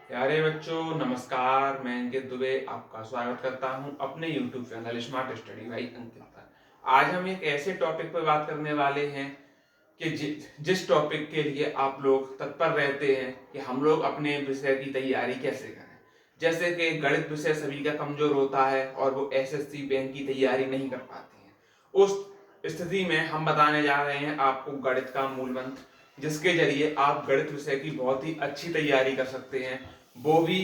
प्यारे बच्चों नमस्कार। मैं अंकित दुबे आपका स्वागत करता हूं अपने YouTube channel smart study by Ankit पर। आज हम एक ऐसे टॉपिक पर बात करने वाले हैं कि जिस टॉपिक के लिए आप लोग तत्पर रहते हैं कि हम लोग अपने विषय की तैयारी कैसे करें। जैसे कि गणित विषय सभी का कमजोर होता है और वो एसएससी बैंक की तैयारी नहीं कर पाते हैं। उस स्थिति में हम बताने जा रहे हैं आपको गणित का मूल मंत्र, जिसके जरिए आप गणित विषय की बहुत ही अच्छी तैयारी कर सकते हैं, वो भी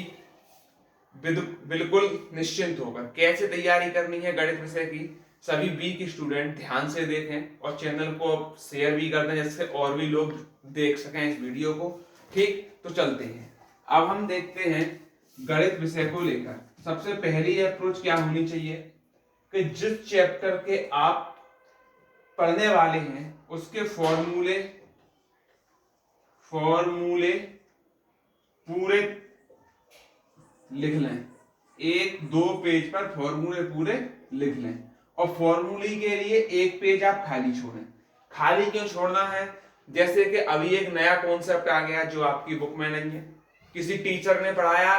बिल्कुल निश्चिंत होकर। कैसे तैयारी करनी है गणित विषय की, सभी बी की स्टूडेंट ध्यान से देखें और चैनल को शेयर भी कर दें जिससे और भी लोग देख सकें इस वीडियो को। ठीक, तो चलते हैं। अब हम देखते हैं गणित विषय को लेकर सबसे पहली अप्रोच क्या होनी चाहिए कि जिस चैप्टर के आप पढ़ने वाले हैं उसके फॉर्मूले फॉर्मूले पूरे लिख लें। एक दो पेज पर फॉर्मूले पूरे लिख लें और फॉर्मूले के लिए एक पेज आप खाली छोड़ें। खाली क्यों छोड़ना है? जैसे कि अभी एक नया कॉन्सेप्ट आ गया जो आपकी बुक में नहीं है, किसी टीचर ने पढ़ाया,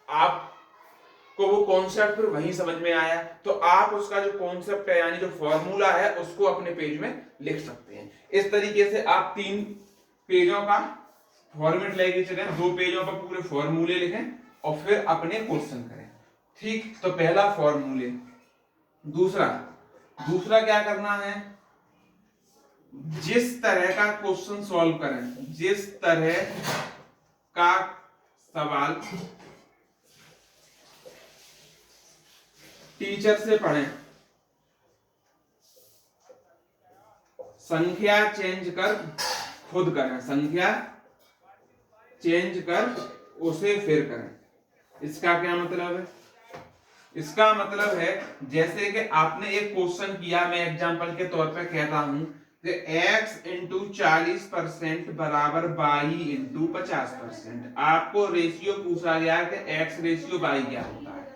आपको वो कॉन्सेप्ट फिर वहीं समझ में आया, तो आप उसका जो कॉन्सेप्ट है यानी जो फॉर्मूला है उसको अपने पेज में लिख सकते हैं। इस तरीके से आप 3 पेजों का फॉर्मेट लेके चलें, 2 पेजों पर पूरे फॉर्मूले लिखें और फिर अपने क्वेश्चन करें। ठीक, तो पहला फॉर्मूले। दूसरा दूसरा क्या करना है, जिस तरह का क्वेश्चन सॉल्व करें, जिस तरह का सवाल टीचर से पढ़ें, संख्या चेंज कर खुद करें, संख्या चेंज कर उसे फिर करें। इसका क्या मतलब है? इसका मतलब है जैसे कि आपने एक क्वेश्चन किया, मैं एग्जांपल के तौर पे कहता हूं कि x इंटू 40% बराबर y इंटू 50%। आपको रेशियो पूछा गया कि x रेशियो y क्या होता है।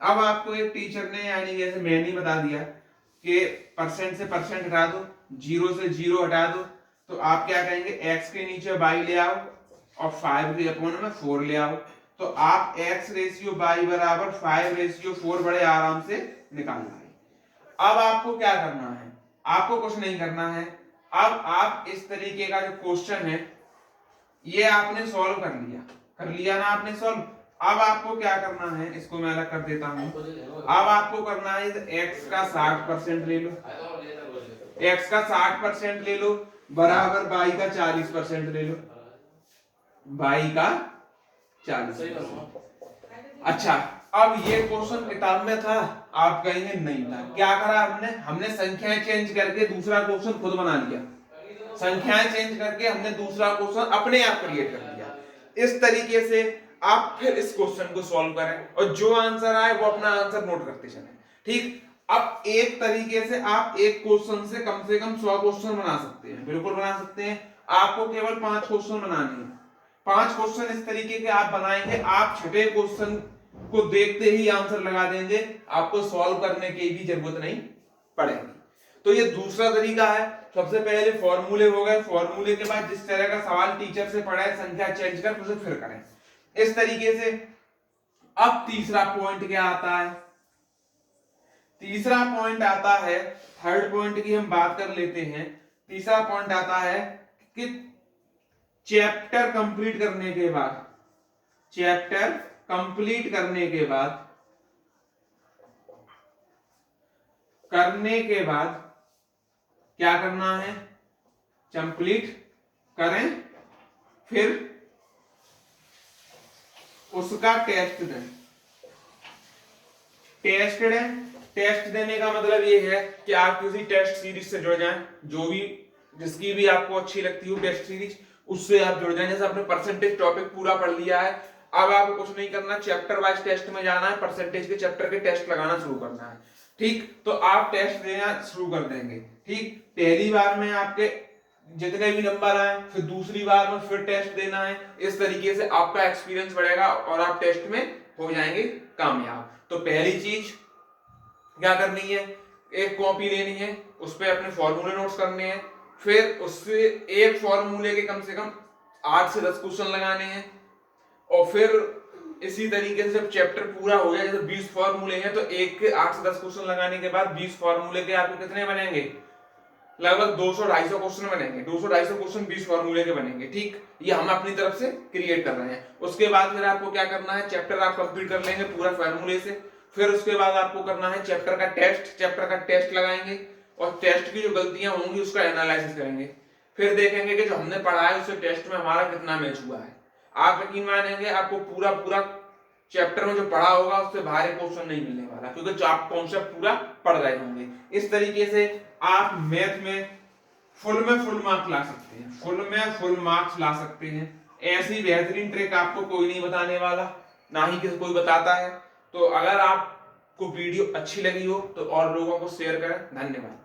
अब आपको एक टीचर ने यानी जैसे मैंने बता दिया कि परसेंट से परसेंट हटा दो, जीरो से जीरो हटा दो, तो आप क्या कहेंगे, x के नीचे y ले आओ और 5 के अपॉन में 4 ले आओ, तो आप x रेशियो y बराबर 5 रेशियो 4 बड़े आराम से निकाल लाए। अब आपको क्या करना है? आपको कुछ नहीं करना है। अब आप इस तरीके का जो क्वेश्चन है ये आपने सॉल्व कर लिया ना आपने सॉल्व। अब आपको क्या करना है, इसको मैं अलग कर देता हूं। अब आपको करना है x का 60% ले लो, x का 60% ले लो बराबर y का 40% ले लो, y का 40%। अच्छा, अब ये क्वेश्चन किताब में था, आप कहेंगे नहीं था। क्या करा हमने संख्याएं चेंज करके दूसरा क्वेश्चन खुद बना लिया। संख्याएं चेंज करके हमने दूसरा क्वेश्चन अपने आप क्रिएट कर दिया। इस तरीके से आप फिर इस क्वेश्चन को सॉल्व करें और जो आंसर आए वो अपना आंसर नोट करते चलें। ठीक, अब एक तरीके से आप एक क्वेश्चन से कम 100 क्वेश्चन बना सकते हैं, बिल्कुल बना सकते हैं। आपको केवल 5 क्वेश्चन बनाने हैं। 5 क्वेश्चन इस तरीके के आप बनाएंगे, आप छठे क्वेश्चन को देखते ही आंसर लगा देंगे, आपको सॉल्व करने की भी जरूरत नहीं पड़ेगी। तो ये दूसरा तरीका है। सबसे पहले फॉर्मूले हो गए, फॉर्मूले के बाद जिस तरह का सवाल टीचर से पढ़ा है संख्या चेंज कर उसे फिर करें, इस तरीके से। अब तीसरा पॉइंट क्या आता है? तीसरा पॉइंट आता है, थर्ड पॉइंट की हम बात कर लेते हैं। तीसरा पॉइंट आता है कि चैप्टर कंप्लीट करने के बाद, चैप्टर कंप्लीट करने के बाद क्या करना है? कंप्लीट करें, फिर उसका टेस्ट दें। टेस्ट देने का मतलब ये है कि आप किसी टेस्ट सीरीज से जुड़ जाएं, जो भी जिसकी भी आपको अच्छी लगती हो टेस्ट सीरीज, उससे आप जुड़ जाएं। जैसे आपने परसेंटेज टॉपिक पूरा पढ़ लिया है, अब आपको कुछ नहीं करना, चैप्टर वाइज टेस्ट में जाना है, परसेंटेज के चैप्टर के टेस्ट लगाना शुरू करना है। ठीक, तो आप टेस्ट देना शुरू कर देंगे। ठीक, पहली बार में आपके जितने भी नंबर आए, फिर दूसरी बार में फिर टेस्ट देना है। इस तरीके से आपका एक्सपीरियंस बढ़ेगा और आप टेस्ट में हो जाएंगे कामयाब। तो पहली चीज क्या करनी है, एक कॉपी लेनी है, उस पर अपने फॉर्मूले नोट्स करने हैं, फिर उससे एक फॉर्मूले के कम से कम 8 से 10 क्वेश्चन लगाने हैं और फिर इसी तरीके से जब चैप्टर पूरा हो जाए, जैसे 20 फॉर्मूले हैं तो एक के 8 से 10 क्वेश्चन लगाने के बाद 20 फॉर्मूले के आपको कितने बनेंगे, लगभग 200-250 क्वेश्चन बनेंगे। 200-250 क्वेश्चन 20 फॉर्मूले के बनेंगे, ठीक। ये हम अपनी तरफ से क्रिएट कर रहे हैं। उसके बाद फिर आपको क्या करना है, चैप्टर आप कंप्लीट कर लेंगे पूरा फॉर्मूले से। फिर उसके बाद आपको करना है चैप्टर का टेस्ट, चैप्टर का टेस्ट लगाएंगे और टेस्ट की जो गलतियां होंगी उसका एनालिसिस करेंगे। फिर देखेंगे कि जो हमने पढ़ा है उससे टेस्ट में हमारा कितना मैच हुआ है। आप यकीन मानेंगे आपको पूरा पूरा चैप्टर में जो पढ़ा होगा उससे बाहर क्वेश्चन नहीं मिलने वाला, क्योंकि आप कॉन्सेप्ट पूरा पढ़ रहे होंगे। इस तरीके से आप मैथ में फुल मार्क्स ला सकते हैं, फुल मार्क्स ला सकते हैं। ऐसी बेहतरीन ट्रिक आपको कोई नहीं बताने वाला, ना ही किसी कोई बताता है। तो अगर आपको वीडियो अच्छी लगी हो तो और लोगों को शेयर करें। धन्यवाद।